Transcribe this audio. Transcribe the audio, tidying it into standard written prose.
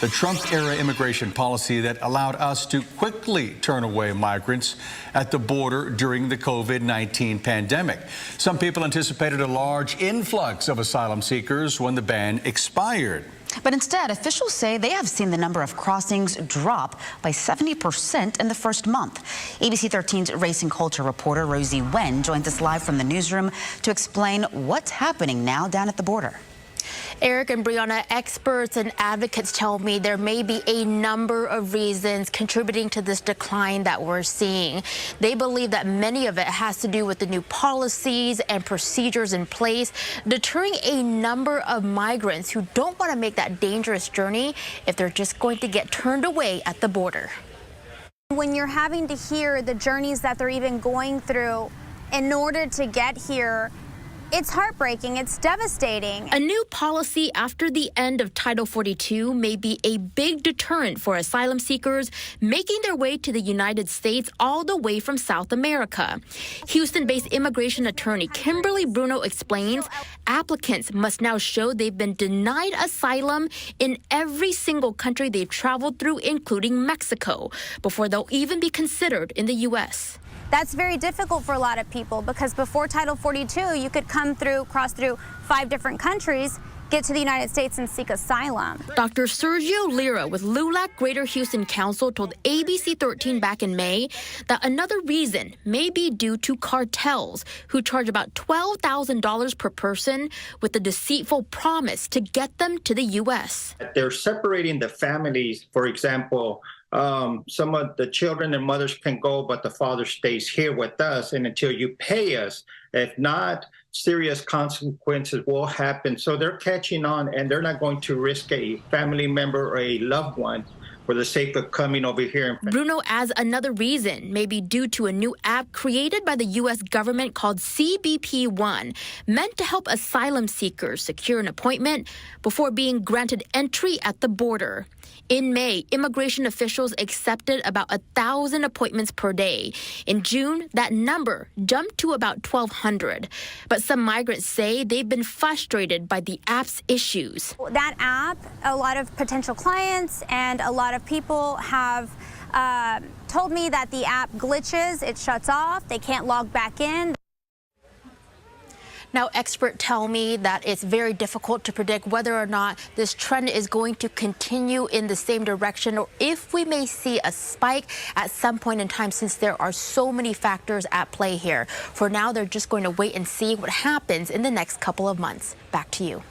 The Trump-era immigration policy that allowed us to quickly turn away migrants at the border during the COVID-19 pandemic. Some people anticipated a large influx of asylum seekers when the ban expired. But instead, officials say they have seen the number of crossings drop by 70% in the first month. ABC 13's race and culture reporter Rosie Wen joins us live from the newsroom to explain what's happening now down at the border. Eric and Brianna, experts and advocates tell me there may be a number of reasons contributing to this decline that we're seeing. They believe that many of it has to do with the new policies and procedures in place, deterring a number of migrants who don't want to make that dangerous journey if they're just going to get turned away at the border. When you're having to hear the journeys that they're even going through in order to get here, it's heartbreaking. It's devastating. A new policy after the end of Title 42 may be a big deterrent for asylum seekers making their way to the United States all the way from South America. Houston-based immigration attorney Kimberly Bruno explains applicants must now show they've been denied asylum in every single country they've traveled through, including Mexico, before they'll even be considered in the U.S. That's very difficult for a lot of people because before Title 42, you could cross through 5 different countries, get to the United States and seek asylum. Dr. Sergio Lira with LULAC Greater Houston Council told ABC 13 back in May that another reason may be due to cartels who charge about $12,000 per person with the deceitful promise to get them to the U.S. They're separating the families. For example, some of the children and mothers can go, but the father stays here with us, and until you pay us, if not, serious consequences will happen. So they're catching on, and they're not going to risk a family member or a loved one for the sake of coming over here. Bruno adds another reason may be due to a new app created by the U.S. government called CBP-1, meant to help asylum seekers secure an appointment before being granted entry at the border. In May, immigration officials accepted about 1,000 appointments per day. In June, that number jumped to about 1,200. But some migrants say they've been frustrated by the app's issues. That app, a lot of potential clients and a lot of people have told me that the app glitches, it shuts off, they can't log back in. Now, experts tell me that it's very difficult to predict whether or not this trend is going to continue in the same direction, or if we may see a spike at some point in time, since there are so many factors at play here. For now, they're just going to wait and see what happens in the next couple of months. Back to you.